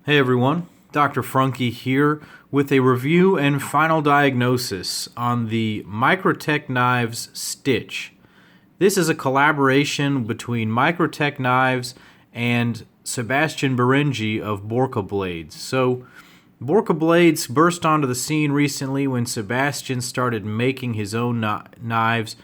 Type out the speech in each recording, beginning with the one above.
Hey everyone, Dr. Frunkey here with a review and final diagnosis on the Microtech Knives Stitch. This is a collaboration between Microtech Knives and Sebastian Berengi of Borka Blades. So, Borka Blades burst onto the scene recently when Sebastian started making his own knives.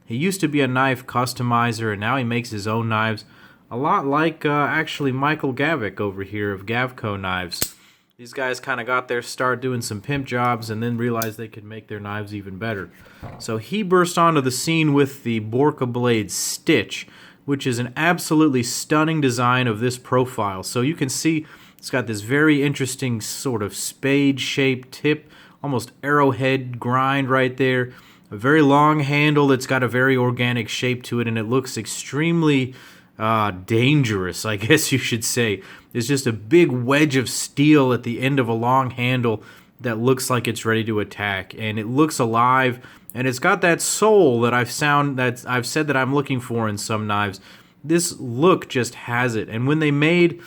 He used to be a knife customizer and now he makes his own knives. A lot like actually Michael Gavick over here of Gavco Knives. These guys kind of got their start doing some pimp jobs and then realized they could make their knives even better. So he burst onto the scene with the Borka Blades Stitch, which is an absolutely stunning design of this profile. So you can see it's got this very interesting sort of spade-shaped tip, almost arrowhead grind right there. A very long handle. It's got a very organic shape to it, and it looks extremely dangerous, I guess you should say. There's just a big wedge of steel at the end of a long handle that looks like it's ready to attack, and it looks alive, and it's got that soul that I've said that I'm looking for in some knives. This look just has it, and when they made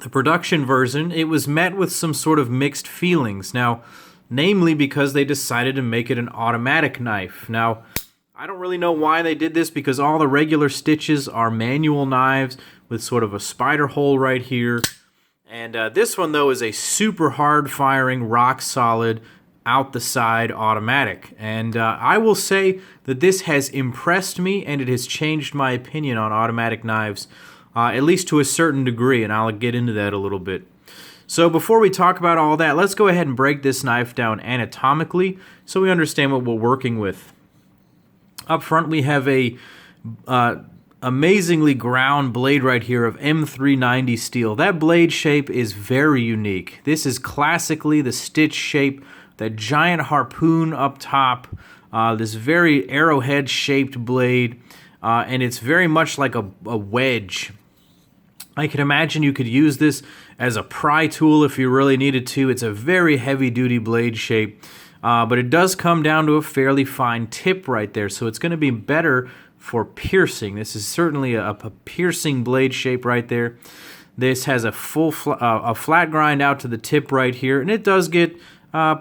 the production version, it was met with some sort of mixed feelings. Now, namely because they decided to make it an automatic knife. Now, I don't really know why they did this because all the regular stitches are manual knives with sort of a spider hole right here. And this one, though, is a super hard-firing, rock-solid, out-the-side automatic. And I will say that this has impressed me and it has changed my opinion on automatic knives, at least to a certain degree, and I'll get into that a little bit. So before we talk about all that, let's go ahead and break this knife down anatomically so we understand what we're working with. Up front, we have a amazingly ground blade right here of M390 steel. That blade shape is very unique. This is classically the stitch shape, that giant harpoon up top, this very arrowhead-shaped blade, and it's very much like a wedge. I can imagine you could use this as a pry tool if you really needed to. It's a very heavy-duty blade shape. But it does come down to a fairly fine tip right there, so it's going to be better for piercing. This is certainly a piercing blade shape right there. This has a flat grind out to the tip right here, and it does get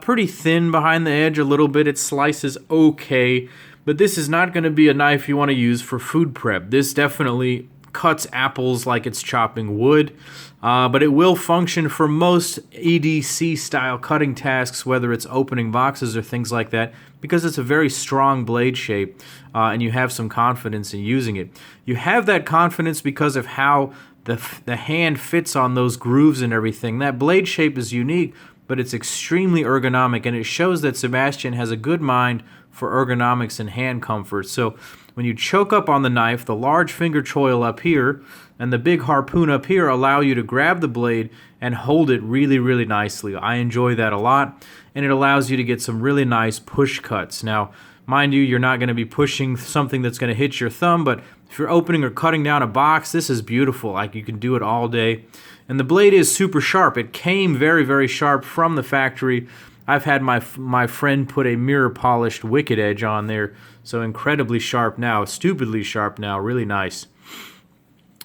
pretty thin behind the edge a little bit. It slices okay, but this is not going to be a knife you want to use for food prep. This definitely cuts apples like it's chopping wood, but it will function for most EDC style cutting tasks, whether it's opening boxes or things like that, because it's a very strong blade shape and you have some confidence in using it. You have that confidence because of how the hand fits on those grooves and everything. That blade shape is unique, but it's extremely ergonomic, and it shows that Sebastian has a good mind for ergonomics and hand comfort. So when you choke up on the knife, the large finger choil up here and the big harpoon up here allow you to grab the blade and hold it really, really nicely. I enjoy that a lot, and it allows you to get some really nice push cuts. Now, mind you, you're not going to be pushing something that's going to hit your thumb, but if you're opening or cutting down a box, this is beautiful. Like, you can do it all day. And the blade is super sharp. It came very, very sharp from the factory. I've had my friend put a mirror polished wicked edge on there, so incredibly sharp now, stupidly sharp now, really nice.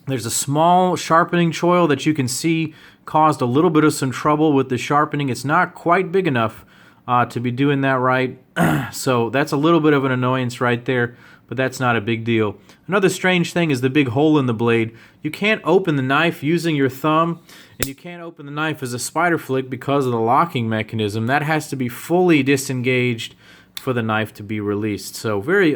There's a small sharpening choil that you can see caused a little bit of some trouble with the sharpening. It's not quite big enough to be doing that right, so that's a little bit of an annoyance right there, but that's not a big deal. Another strange thing is the big hole in the blade. You can't open the knife using your thumb, and you can't open the knife as a spider flick because of the locking mechanism. That has to be fully disengaged for the knife to be released. So very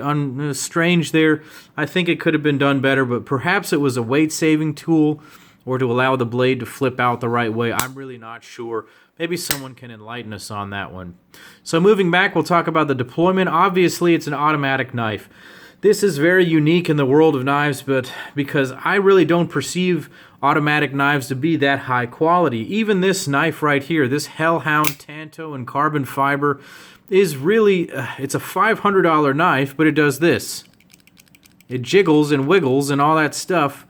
strange there. I think it could have been done better, but perhaps it was a weight-saving tool or to allow the blade to flip out the right way. I'm really not sure. Maybe someone can enlighten us on that one. So moving back, we'll talk about the deployment. Obviously, it's an automatic knife. This is very unique in the world of knives, but because I really don't perceive automatic knives to be that high quality. Even this knife right here, this Hellhound Tanto and carbon fiber, is really, it's a $500 knife, but it does this. It jiggles and wiggles and all that stuff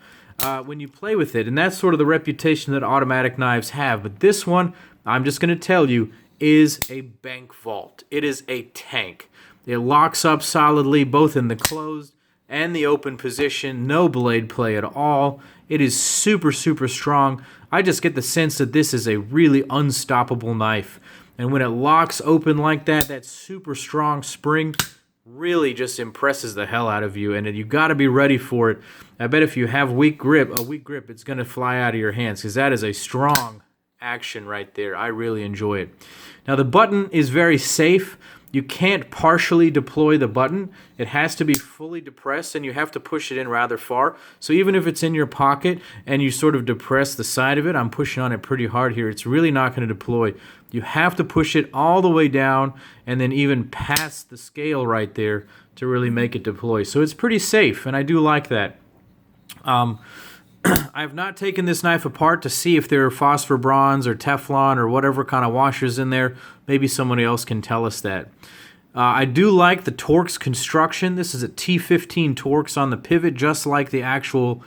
when you play with it, and that's sort of the reputation that automatic knives have. But this one, I'm just going to tell you, is a bank vault. It is a tank. It locks up solidly both in the closed and the open position, no blade play at all. It is super, super strong. I just get the sense that this is a really unstoppable knife. And when it locks open like that, that super strong spring really just impresses the hell out of you, and you got to be ready for it. I bet if you have a weak grip, it's going to fly out of your hands, because that is a strong action right there. I really enjoy it. Now, the button is very safe. You can't partially deploy the button. It has to be fully depressed, and you have to push it in rather far. So even if it's in your pocket and you sort of depress the side of it, I'm pushing on it pretty hard here, it's really not going to deploy. You have to push it all the way down and then even past the scale right there to really make it deploy. So it's pretty safe, and I do like that. I have not taken this knife apart to see if there are phosphor bronze or Teflon or whatever kind of washers in there. Maybe somebody else can tell us that. I do like the Torx construction. This is a T15 Torx on the pivot, just like the actual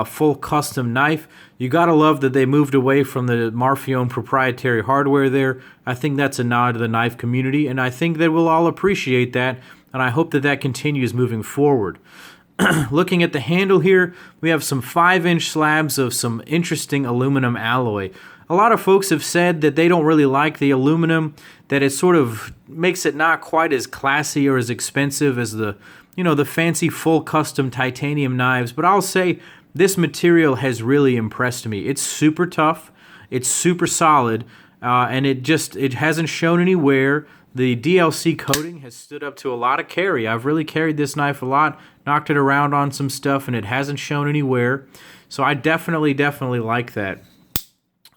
full custom knife. You gotta love that they moved away from the Marfione proprietary hardware there. I think that's a nod to the knife community, and I think that we'll all appreciate that, and I hope that that continues moving forward. Looking at the handle here, we have some 5-inch slabs of some interesting aluminum alloy. A lot of folks have said that they don't really like the aluminum, that it sort of makes it not quite as classy or as expensive as the fancy full custom titanium knives, but I'll say this material has really impressed me. It's super tough, it's super solid, and it hasn't shown any wear. The DLC coating has stood up to a lot of carry. I've really carried this knife a lot, knocked it around on some stuff, and it hasn't shown any wear. So I definitely like that.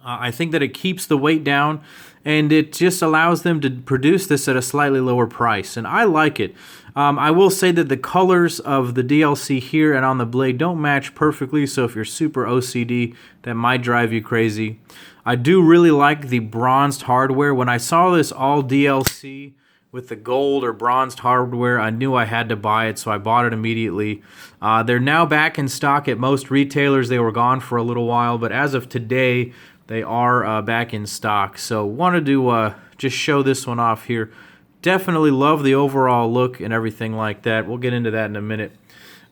I think that it keeps the weight down, and it just allows them to produce this at a slightly lower price, and I like it. I will say that the colors of the DLC here and on the blade don't match perfectly, so if you're super OCD, that might drive you crazy. I do really like the bronzed hardware. When I saw this all DLC with the gold or bronzed hardware, I knew I had to buy it, so I bought it immediately. They're now back in stock at most retailers. They were gone for a little while, but as of today, they are back in stock. So wanted to just show this one off here. Definitely love the overall look and everything like that. We'll get into that in a minute.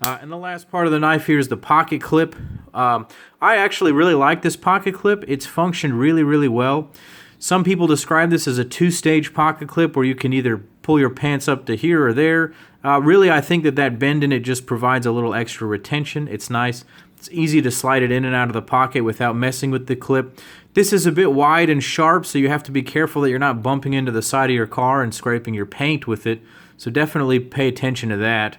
And the last part of the knife here is the pocket clip. I actually really like this pocket clip. It's functioned really well. Some people describe this as a 2-stage pocket clip where you can either pull your pants up to here or there. Really, I think that bend in it just provides a little extra retention. It's nice. It's easy to slide it in and out of the pocket without messing with the clip. This is a bit wide and sharp, so you have to be careful that you're not bumping into the side of your car and scraping your paint with it. So definitely pay attention to that.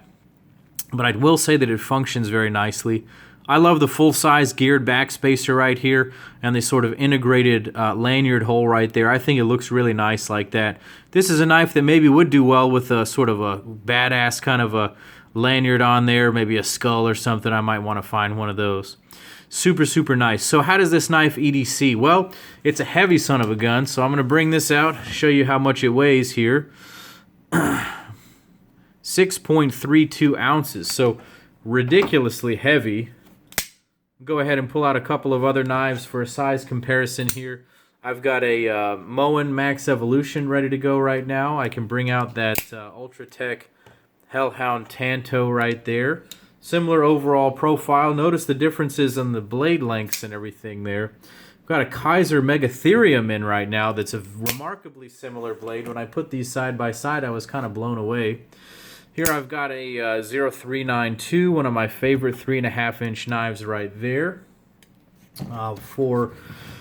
But I will say that it functions very nicely. I love the full-size geared back spacer right here and the sort of integrated lanyard hole right there. I think it looks really nice like that. This is a knife that maybe would do well with a sort of a badass kind of a lanyard on there, maybe a skull or something. I might want to find one of those. Super nice. So how does this knife EDC? Well, it's a heavy son of a gun, so I'm going to bring this out, show you how much it weighs here. 6.32 ounces, so ridiculously heavy. Go ahead and pull out a couple of other knives for a size comparison here. I've got a Moen Max Evolution ready to go right now. I can bring out that Ultratech Hellhound Tanto right there. Similar overall profile. Notice the differences in the blade lengths and everything there. I've got a Kaiser Megatherium in right now that's a remarkably similar blade. When I put these side by side, I was kind of blown away. Here I've got a 0392, one of my favorite 3.5-inch knives right there. For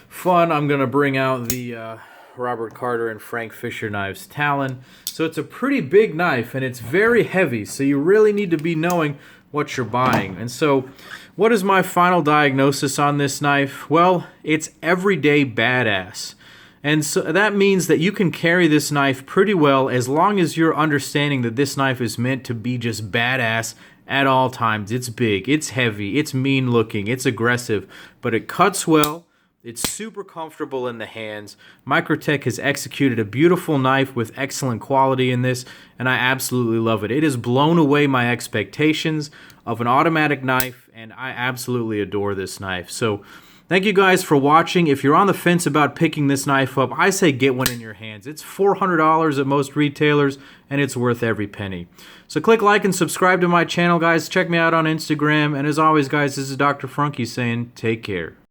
fun, I'm going to bring out the Robert Carter and Frank Fisher knives Talon. So it's a pretty big knife, and it's very heavy, so you really need to be knowing what you're buying. And so what is my final diagnosis on this knife? Well, it's everyday badass. And so that means that you can carry this knife pretty well as long as you're understanding that this knife is meant to be just badass at all times. It's big, it's heavy, it's mean looking, it's aggressive, but it cuts well. It's super comfortable in the hands. Microtech has executed a beautiful knife with excellent quality in this, and I absolutely love it. It has blown away my expectations of an automatic knife, and I absolutely adore this knife. So Thank you guys for watching. If you're on the fence about picking this knife up, I say get one in your hands. It's $400 at most retailers, and it's worth every penny. So click like and subscribe to my channel, guys. Check me out on Instagram. And as always, guys, this is Dr. Frunkey saying take care.